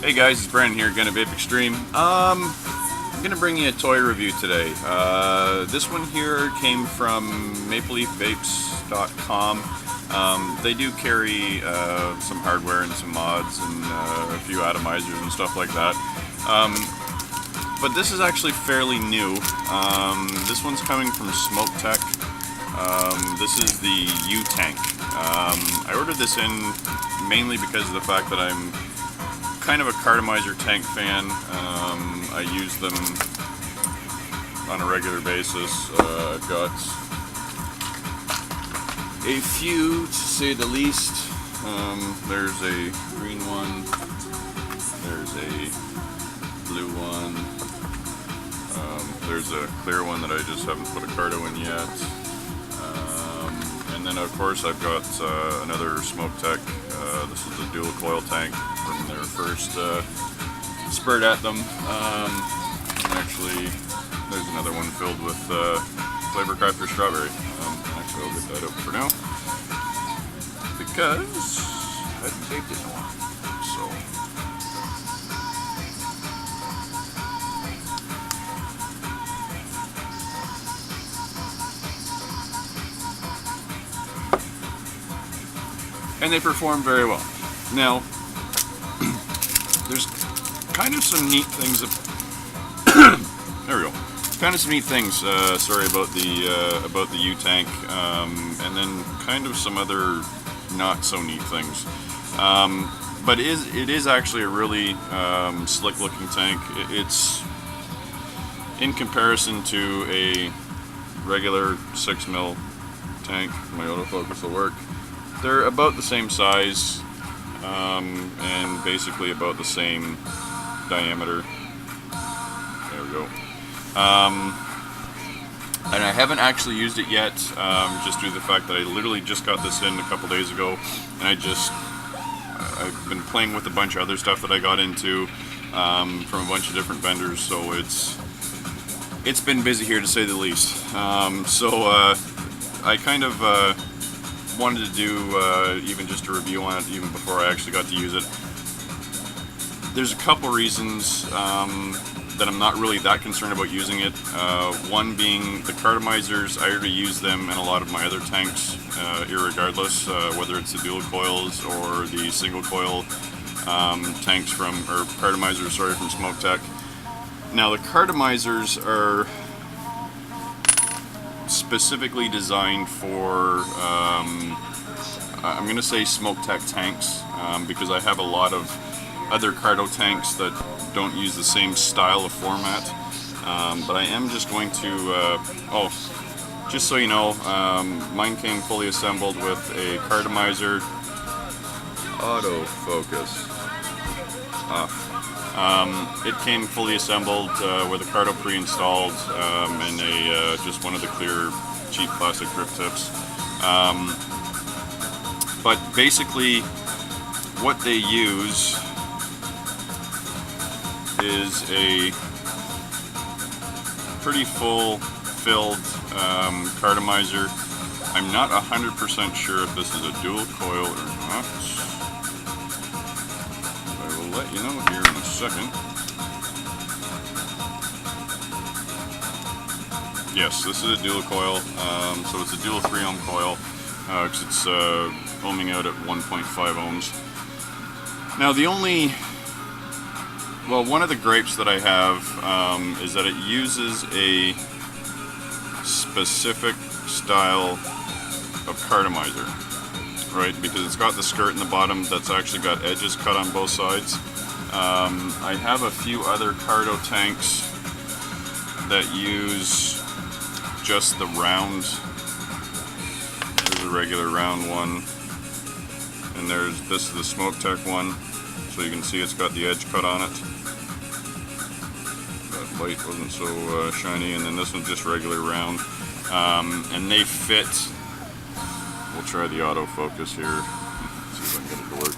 Hey guys, it's Brandon here, Gonna Vape Extreme. I'm gonna bring you a toy review today. This one here came from mapleleafvapes.com. They do carry some hardware and some mods and a few atomizers and stuff like that. But this is actually fairly new. This one's coming from Smoke Tech. This is the U-Tank. I ordered this in mainly because of the fact that I'm kind of a Cardomizer tank fan. I use them on a regular basis. I've got a few, to say the least. There's a green one, there's a blue one, there's a clear one that I just haven't put a Cardo in yet. And then of course I've got another Smoke Tech. This is a dual coil tank from their first spurt at them. Actually, there's another one filled with Flavor Crafter Strawberry. Actually, I'll get that out for now because I haven't taped it in a while. And they perform very well. Now, there's kind of some neat things. There we go. Kind of some neat things. Sorry about the U-Tank, and then kind of some other not so neat things. But it is actually a really slick-looking tank. It's in comparison to a regular 6mm tank. My autofocus will work. They're about the same size, and basically about the same diameter. There we go. And I haven't actually used it yet, just due to the fact that I literally just got this in a couple days ago, and I've been playing with a bunch of other stuff that I got into from a bunch of different vendors, so it's been busy here, to say the least. I kind of wanted to do even just a review on it even before I actually got to use it. There's a couple reasons that I'm not really that concerned about using it. One being the Cardomizers. I already use them in a lot of my other tanks, irregardless, whether it's the dual coils or the single coil tanks or Cardomizers, sorry, from Smoke Tech. Now the Cardomizers are specifically designed for, I'm going to say Smoke Tech tanks, because I have a lot of other Cardo tanks that don't use the same style of format. But I am just going to, just so you know, mine came fully assembled with a Cardomizer autofocus off. It came fully assembled with a Cardo pre-installed and just one of the clear cheap plastic grip tips. But basically what they use is a pretty full-filled Cardomizer. I'm not 100% sure if this is a dual coil or not. I will let you know here in a second. Yes, this is a dual coil, so it's a dual 3 ohm coil, because it's ohming out at 1.5 ohms. Now one of the gripes that I have is that it uses a specific style of Cardomizer, right? Because it's got the skirt in the bottom that's actually got edges cut on both sides. I have a few other Cardo tanks that use just the round. There's a regular round one, and this is the Smoke Tech one, so you can see it's got the edge cut on it. That light wasn't so shiny, and then this one's just regular round, and they fit. We'll try the autofocus here, see if I can get it to work.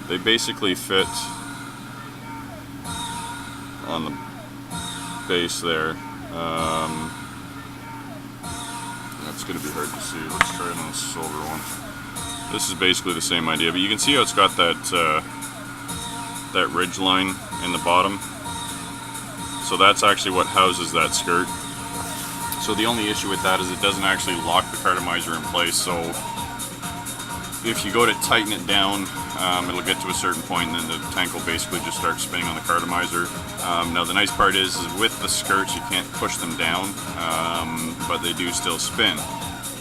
They basically fit on the base there. That's going to be hard to see. Let's try it on the silver one. This is basically the same idea, but you can see how it's got that that ridge line in the bottom. So that's actually what houses that skirt. So the only issue with that is it doesn't actually lock the cardomizer in place. So if you go to tighten it down, it'll get to a certain point and then the tank will basically just start spinning on the cardomizer. Now the nice part is with the skirts you can't push them down, but they do still spin.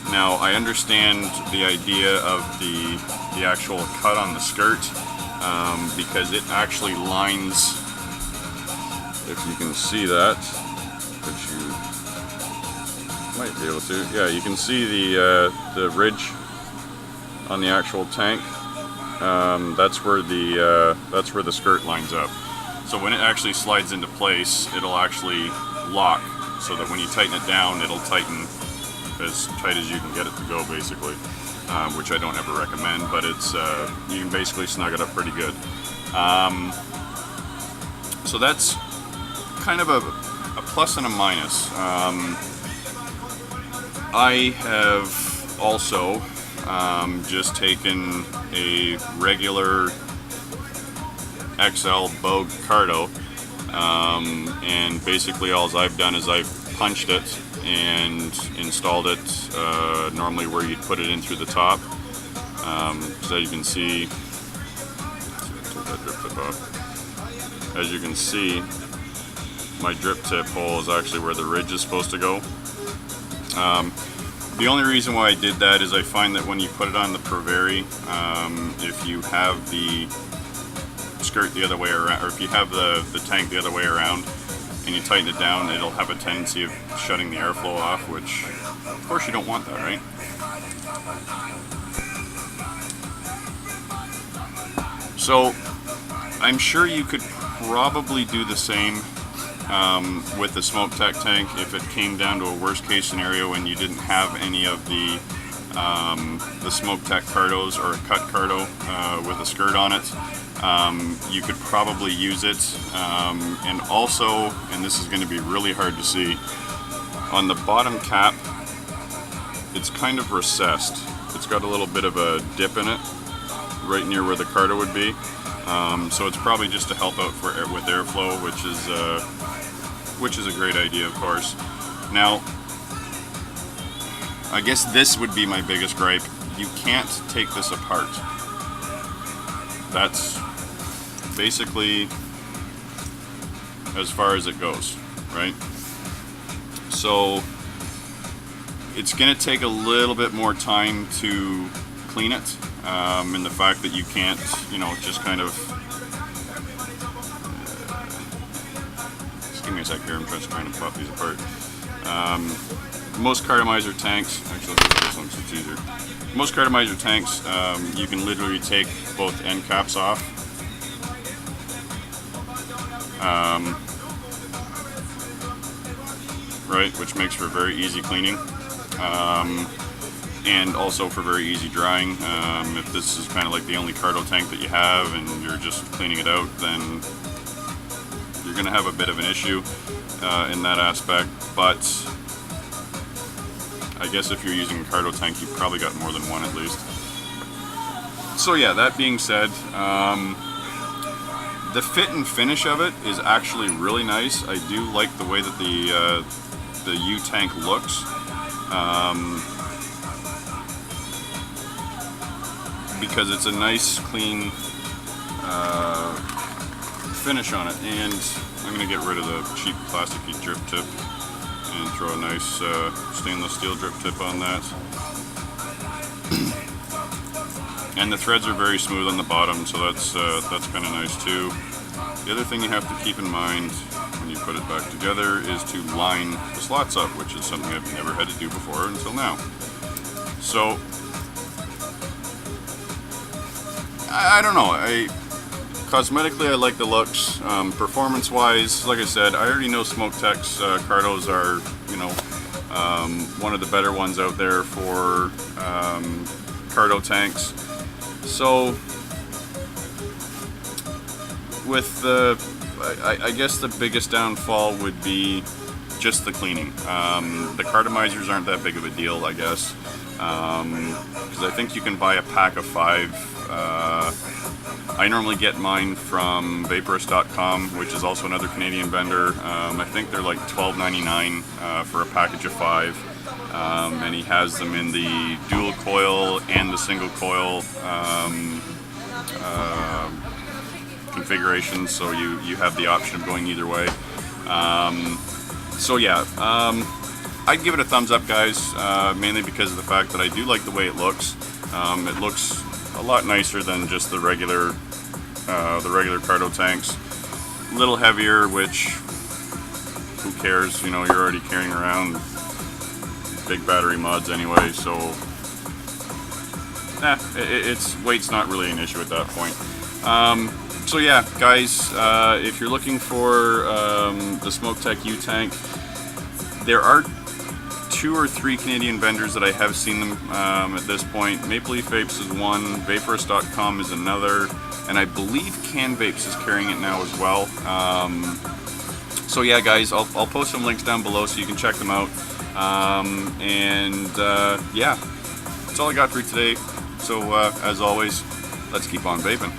Now I understand the idea of the actual cut on the skirt, because it actually lines, if you can see that, which you might be able to, yeah, you can see the ridge on the actual tank. That's where the skirt lines up. So when it actually slides into place, it'll actually lock, so that when you tighten it down, it'll tighten as tight as you can get it to go, basically. Which I don't ever recommend, but it's you can basically snug it up pretty good. So that's kind of a plus and a minus. I have also just taken a regular XL Bogue Cardo, and basically all I've done is I've punched it and installed it normally where you'd put it in through the top. So you can see, that drip tip off. As you can see, my drip tip hole is actually where the ridge is supposed to go. The only reason why I did that is I find that when you put it on the Provari, if you have the skirt the other way around, or if you have the tank the other way around and you tighten it down, it'll have a tendency of shutting the airflow off, which of course you don't want that, right? So I'm sure you could probably do the same with the Smoke Tech tank if it came down to a worst case scenario and you didn't have any of the Smoke Tech Cardos or a cut Cardo with a skirt on it. You could probably use it, and also, and this is going to be really hard to see, on the bottom cap it's kind of recessed. It's got a little bit of a dip in it right near where the Cardo would be, so it's probably just to help out with airflow, which is a great idea, of course. Now I guess this would be my biggest gripe. You can't take this apart. That's basically as far as it goes, right? So it's going to take a little bit more time to clean it, and the fact that you can't, just kind of just give me a sec here, I'm just trying to pop these apart. Most cardomizer tanks, actually let's do this one so it's easier. Most cardomizer tanks, you can literally take both end caps off. Right, which makes for very easy cleaning, and also for very easy drying. If this is kind of like the only Cardo tank that you have and you're just cleaning it out, then you're going to have a bit of an issue in that aspect, but I guess if you're using a Cardo tank, you've probably got more than one at least. So yeah, that being said, the fit and finish of it is actually really nice. I do like the way that the U-tank looks. Because it's a nice, clean finish on it. And I'm going to get rid of the cheap plasticky drip tip and throw a nice stainless steel drip tip on that. And the threads are very smooth on the bottom, so that's kind of nice too. The other thing you have to keep in mind when you put it back together is to line the slots up, which is something I've never had to do before until now. So I don't know. Cosmetically, I like the looks. Performance-wise, like I said, I already know Smoke Tech's Cardos are, one of the better ones out there for Cardo tanks. So with I guess the biggest downfall would be just the cleaning. The cardomizers aren't that big of a deal, I guess, because I think you can buy a pack of 5 I normally get mine from vaporous.com, which is also another Canadian vendor. I think they're like $12.99 for a package of 5. And he has them in the dual coil and the single coil configuration, so you have the option of going either way. So yeah, I'd give it a thumbs up, guys, mainly because of the fact that I do like the way it looks. It looks a lot nicer than just the regular Cardo tanks. A little heavier, which who cares? You know, you're already carrying around big battery mods anyway, so its weight's not really an issue at that point. So yeah, guys, if you're looking for the SmokeTech U-Tank, there are 2 or 3 Canadian vendors that I have seen them at this point. Maple Leaf Vapes is one, Vaporous.com is another, and I believe Can Vapes is carrying it now as well. So yeah, guys, I'll post some links down below so you can check them out. Yeah, that's all I got for you today. So as always, let's keep on vaping.